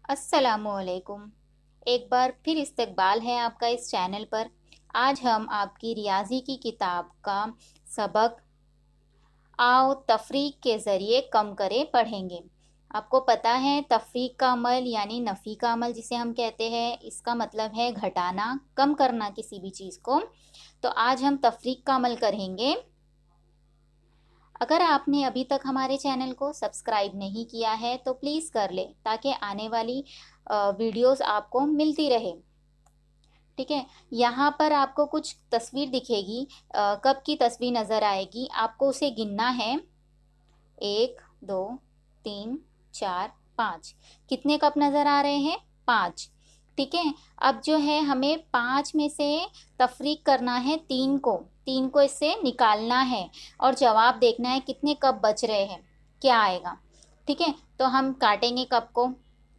अस्सलामुअलैकुम। एक बार फिर इस्तकबाल है आपका इस चैनल पर। आज हम आपकी रियाजी की किताब का सबक आओ तफरीक के ज़रिए कम करें पढ़ेंगे। आपको पता है तफरीक का अमल यानी नफ़ी का अमल जिसे हम कहते हैं, इसका मतलब है घटाना, कम करना किसी भी चीज़ को। तो आज हम तफरीक का अमल करेंगे। अगर आपने अभी तक हमारे चैनल को सब्सक्राइब नहीं किया है तो प्लीज़ कर ले, ताकि आने वाली वीडियोस आपको मिलती रहे। ठीक है, यहाँ पर आपको कुछ तस्वीर दिखेगी। कप की तस्वीर नज़र आएगी, आपको उसे गिनना है। 1 2 3 4 5। कितने कप नज़र आ रहे हैं? 5। ठीक है, अब जो है हमें 5 में से तफरीक करना है 3 को इससे निकालना है और जवाब देखना है कितने कप बच रहे हैं, क्या आएगा। ठीक है, तो हम काटेंगे कप को।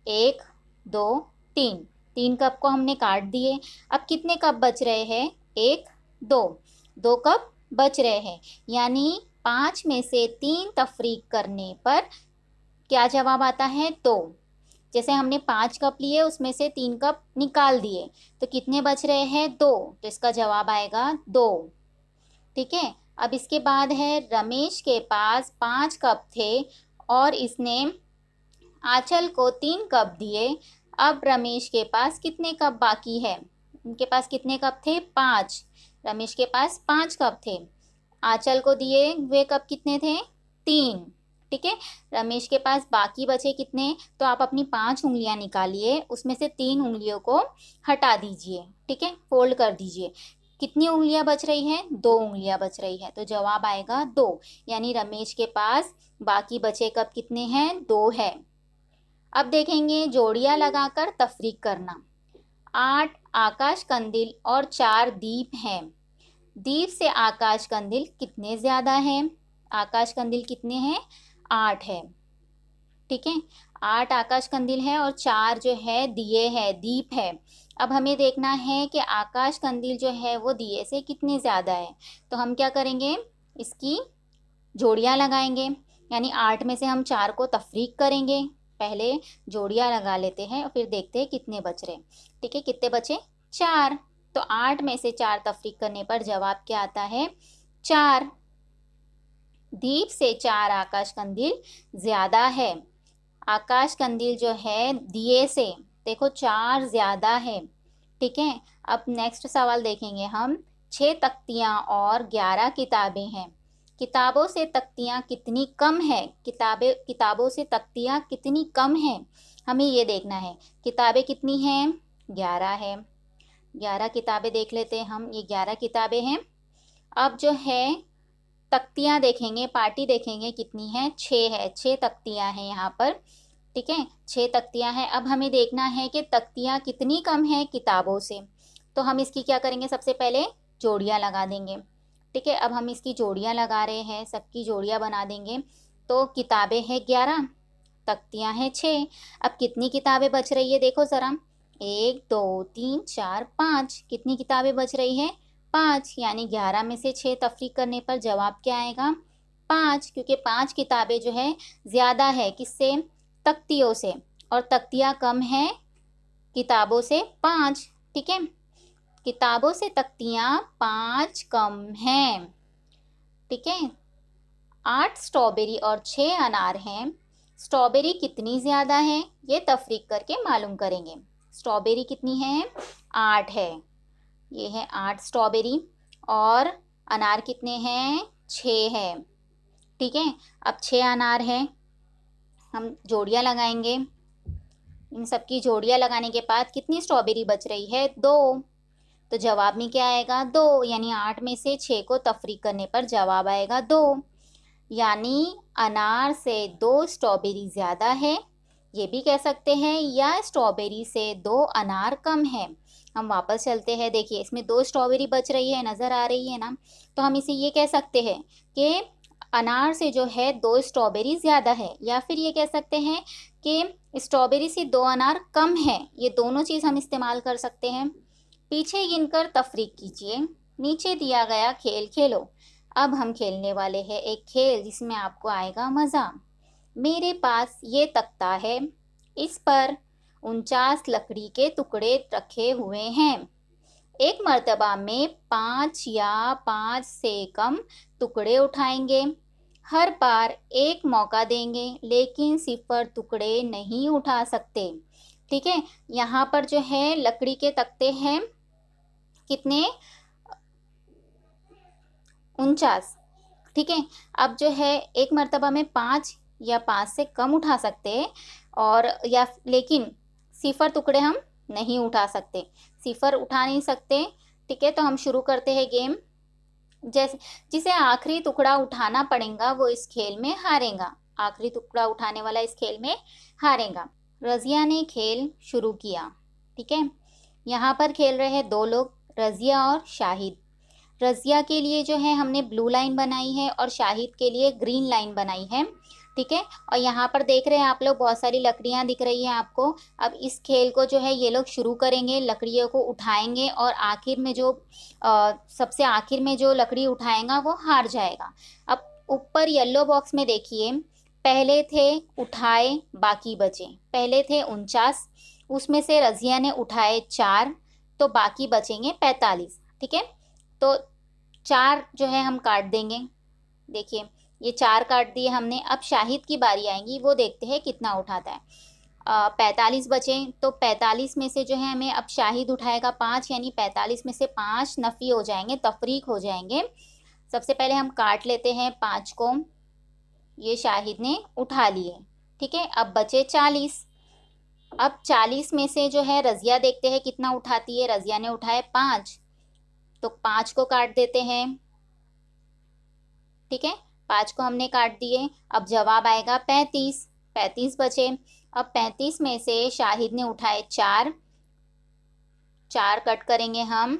1 2 3। 3 कप को हमने काट दिए। अब कितने कप बच रहे हैं? 1 2। 2 कप बच रहे हैं, यानी 5 में से 3 तफरीक करने पर क्या जवाब आता है? 2। जैसे हमने 5 कप लिए, उसमें से 3 कप निकाल दिए, तो कितने बच रहे हैं? 2। तो इसका जवाब आएगा 2। ठीक है, अब इसके बाद है रमेश के पास 5 कप थे और इसने आंचल को 3 कप दिए। अब रमेश के पास कितने कप बाकी है? उनके पास कितने कप थे? 5। रमेश के पास 5 कप थे। आंचल को दिए हुए कप कितने थे? 3। ठीक है, रमेश के पास बाकी बचे कितने? तो आप अपनी 5 उंगलियां निकालिए, उसमें से 3 उंगलियों को हटा दीजिए। ठीक है, फोल्ड कर दीजिए। कितनी उंगलियां बच रही हैं? 2 उंगलियां बच रही है, तो जवाब आएगा 2। यानी रमेश के पास बाकी बचे कप कितने हैं? 2 है। अब देखेंगे जोड़ियां लगाकर तफरीक करना। 8 आकाश कंदील और 4 दीप हैं। दीप से आकाश कंदील कितने ज़्यादा हैं? आकाश कंदील कितने हैं? 8 है। ठीक है, 8 आकाश कंदील है और 4 जो है दिए है, दीप है। अब हमें देखना है कि आकाश कंदील जो है वो दिए से कितने ज़्यादा है। तो हम क्या करेंगे? इसकी जोड़ियां लगाएंगे, यानी 8 में से हम 4 को तफरीक करेंगे। पहले जोड़ियां लगा लेते हैं और फिर देखते हैं कितने बच रहे। ठीक है, कितने बचे? 4। तो 8 में से 4 तफरीक करने पर जवाब क्या आता है? 4। दीप से 4 आकाश कंदील ज़्यादा है। आकाश कंदील जो है दिए से, देखो 4 ज़्यादा है। ठीक है, अब नेक्स्ट सवाल देखेंगे हम। 6 तख्तियाँ और 11 किताबें हैं। किताबों से तख्तियाँ कितनी कम है? किताबों से तख्तियाँ कितनी कम हैं, हमें ये देखना है। किताबें कितनी हैं? 11 है। 11 किताबें देख लेते हैं हम, ये 11 किताबें हैं। अब जो है तख्तियाँ देखेंगे, पार्टी देखेंगे कितनी है? 6 है। 6 तख्तियाँ हैं यहाँ पर। ठीक है, 6 तख्तियाँ हैं। अब हमें देखना है कि तख्तियाँ कितनी कम हैं किताबों से। तो हम इसकी क्या करेंगे? सबसे पहले जोड़ियाँ लगा देंगे। ठीक है, अब हम इसकी जोड़ियाँ लगा रहे हैं, सबकी जोड़ियाँ बना देंगे। तो किताबें हैं 11, तख्तियाँ हैं 6। अब कितनी किताबें बच रही है देखो ज़रा। 1 2 3 4 5। कितनी किताबें बच रही है? 5। यानी 11 में से 6 तफरीक करने पर जवाब क्या आएगा? 5, क्योंकि 5 किताबें जो है ज़्यादा है किससे? तख्तियों से, और तख्तियाँ कम हैं किताबों से 5। ठीक है, किताबों से तख्तियाँ 5 कम हैं। ठीक है, 8 स्ट्रॉबेरी और 6 अनार हैं। स्ट्रॉबेरी कितनी ज़्यादा है, ये तफरीक करके मालूम करेंगे। स्ट्रॉबेरी कितनी है? 8 है। ये है 8 स्ट्रॉबेरी। और अनार कितने हैं? 6 है। ठीक है, अब 6 अनार हैं, हम जोड़ियाँ लगाएंगे। इन सबकी जोड़ियाँ लगाने के बाद कितनी स्ट्रॉबेरी बच रही है? 2। तो जवाब में क्या आएगा? 2। यानी 8 में से 6 को तफरीक करने पर जवाब आएगा 2। यानी अनार से 2 स्ट्रॉबेरी ज़्यादा है, ये भी कह सकते हैं, या स्ट्रॉबेरी से 2 अनार कम है। हम वापस चलते हैं, देखिए इसमें 2 स्ट्रॉबेरी बच रही है, नज़र आ रही है ना। तो हम इसे ये कह सकते हैं कि अनार से जो है 2 स्ट्रॉबेरी ज़्यादा है, या फिर ये कह सकते हैं कि स्ट्रॉबेरी से 2 अनार कम है। ये दोनों चीज़ हम इस्तेमाल कर सकते हैं। पीछे गिनकर तफरीक कीजिए, नीचे दिया गया खेल खेलो। अब हम खेलने वाले हैं एक खेल जिसमें आपको आएगा मज़ा। मेरे पास ये तख्ता है, इस पर 49 लकड़ी के टुकड़े रखे हुए हैं। एक मर्तबा में 5 या 5 से कम टुकड़े उठाएंगे। हर बार एक मौका देंगे, लेकिन 0 टुकड़े नहीं उठा सकते। ठीक है, यहाँ पर जो है लकड़ी के तख्ते हैं कितने, 49। ठीक है, अब जो है एक मर्तबा में 5 या 5 से कम उठा सकते हैं, और या लेकिन 0 टुकड़े हम नहीं उठा सकते, 0 उठा नहीं सकते। ठीक है, तो हम शुरू करते हैं गेम। जैसे जिसे आखिरी टुकड़ा उठाना पड़ेगा वो इस खेल में हारेगा। आखिरी टुकड़ा उठाने वाला इस खेल में हारेगा। रज़िया ने खेल शुरू किया। ठीक है, यहाँ पर खेल रहे हैं 2 लोग, रज़िया और शाहिद। रज़िया के लिए जो है हमने ब्लू लाइन बनाई है और शाहिद के लिए ग्रीन लाइन बनाई है। ठीक है, और यहाँ पर देख रहे हैं आप लोग बहुत सारी लकड़ियाँ दिख रही हैं आपको। अब इस खेल को जो है ये लोग शुरू करेंगे, लकड़ियों को उठाएंगे और आखिर में जो सबसे आखिर में जो लकड़ी उठाएगा वो हार जाएगा। अब ऊपर येलो बॉक्स में देखिए, पहले थे उठाए बाकी बचे। पहले थे 49, उसमें से रज़िया ने उठाए 4, तो बाकी बचेंगे 45। ठीक है, तो 4 जो है हम काट देंगे। देखिए ये 4 काट दिए हमने। अब शाहिद की बारी आएगी, वो देखते हैं कितना उठाता है। 45 बचे, तो 45 में से जो है हमें अब शाहिद उठाएगा 5, यानी 45 में से 5 नफ़ी हो जाएंगे, तफरीक हो जाएंगे। सबसे पहले हम काट लेते हैं 5 को, ये शाहिद ने उठा लिए। ठीक है, अब बचे 40। अब 40 में से जो है रज़िया देखते हैं कितना उठाती है। रज़िया ने उठाए 5, तो 5 को काट देते हैं। ठीक है, 5 को हमने काट दिए। अब जवाब आएगा 35। 35 बचे। अब 35 में से शाहिद ने उठाए 4, 4 कट करेंगे हम।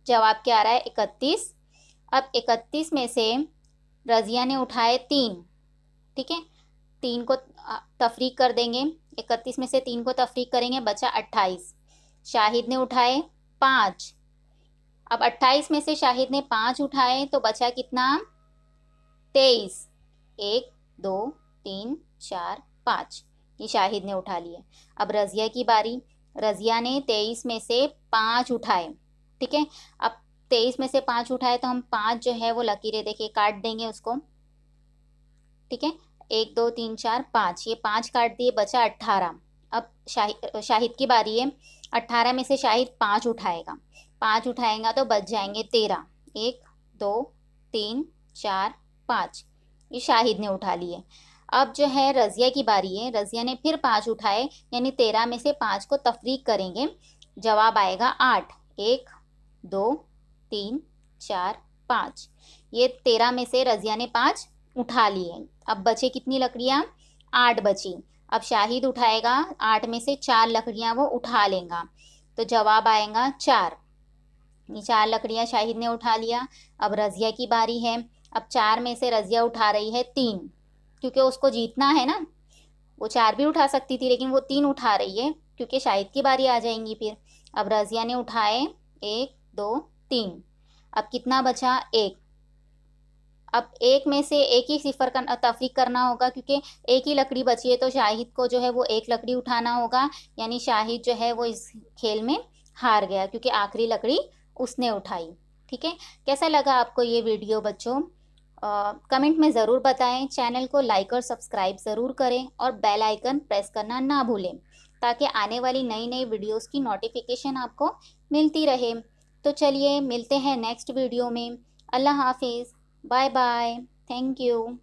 जवाब क्या आ रहा है, 31। अब 31 में से रज़िया ने उठाए 3। ठीक है, 3 को तफरीक कर देंगे। 31 में से 3 को तफरीक करेंगे, बचा 28। शाहिद ने उठाए 5। अब 28 में से शाहिद ने 5 उठाए, तो बचा कितना, 23। 1 2 3 4 5, ये शाहिद ने उठा लिए। अब रज़िया की बारी। रज़िया ने 23 में से 5 उठाए। ठीक है, अब 23 में से 5 उठाए, तो हम 5 जो है वो लकीरें देखिए काट देंगे उसको। ठीक है, 1 2 3 4 5, ये 5 काट दिए, बचा 18। अब शाहिद की बारी है। 18 में से शाहिद 5 उठाएगा। 5 उठाएगा तो बच जाएंगे 13। 1 2 3 4 5, ये शाहिद ने उठा लिए। अब जो है रज़िया की बारी है। रज़िया ने फिर 5 उठाए, यानी 13 में से 5 को तफरीक करेंगे। जवाब आएगा 8। 1 2 3 4 5, ये 13 में से रज़िया ने 5 उठा लिए। अब बचे कितनी लकड़ियाँ, 8 बची। अब शाहिद उठाएगा 8 में से 4 लकड़ियाँ वो उठा लेगा, तो जवाब आएगा 4। ये 4 लकड़ियाँ शाहिद ने उठा लिया। अब रज़िया की बारी है। अब 4 में से रज़िया उठा रही है 3, क्योंकि उसको जीतना है ना। वो 4 भी उठा सकती थी, लेकिन वो 3 उठा रही है क्योंकि शाहिद की बारी आ जाएंगी फिर। अब रज़िया ने उठाए 1 2 3, अब कितना बचा, 1। अब 1 में से एक ही 0 का तफरीक करना होगा, क्योंकि एक ही लकड़ी बची है, तो शाहिद को जो है वो 1 लकड़ी उठाना होगा, यानी शाहिद जो है वो इस खेल में हार गया, क्योंकि आखिरी लकड़ी उसने उठाई। ठीक है, कैसा लगा आपको ये वीडियो बच्चों, कमेंट में ज़रूर बताएं। चैनल को लाइक और सब्सक्राइब ज़रूर करें और बेल आइकन प्रेस करना ना भूलें, ताकि आने वाली नई नई वीडियोस की नोटिफिकेशन आपको मिलती रहे। तो चलिए मिलते हैं नेक्स्ट वीडियो में। अल्लाह हाफिज़, बाय बाय, थैंक यू।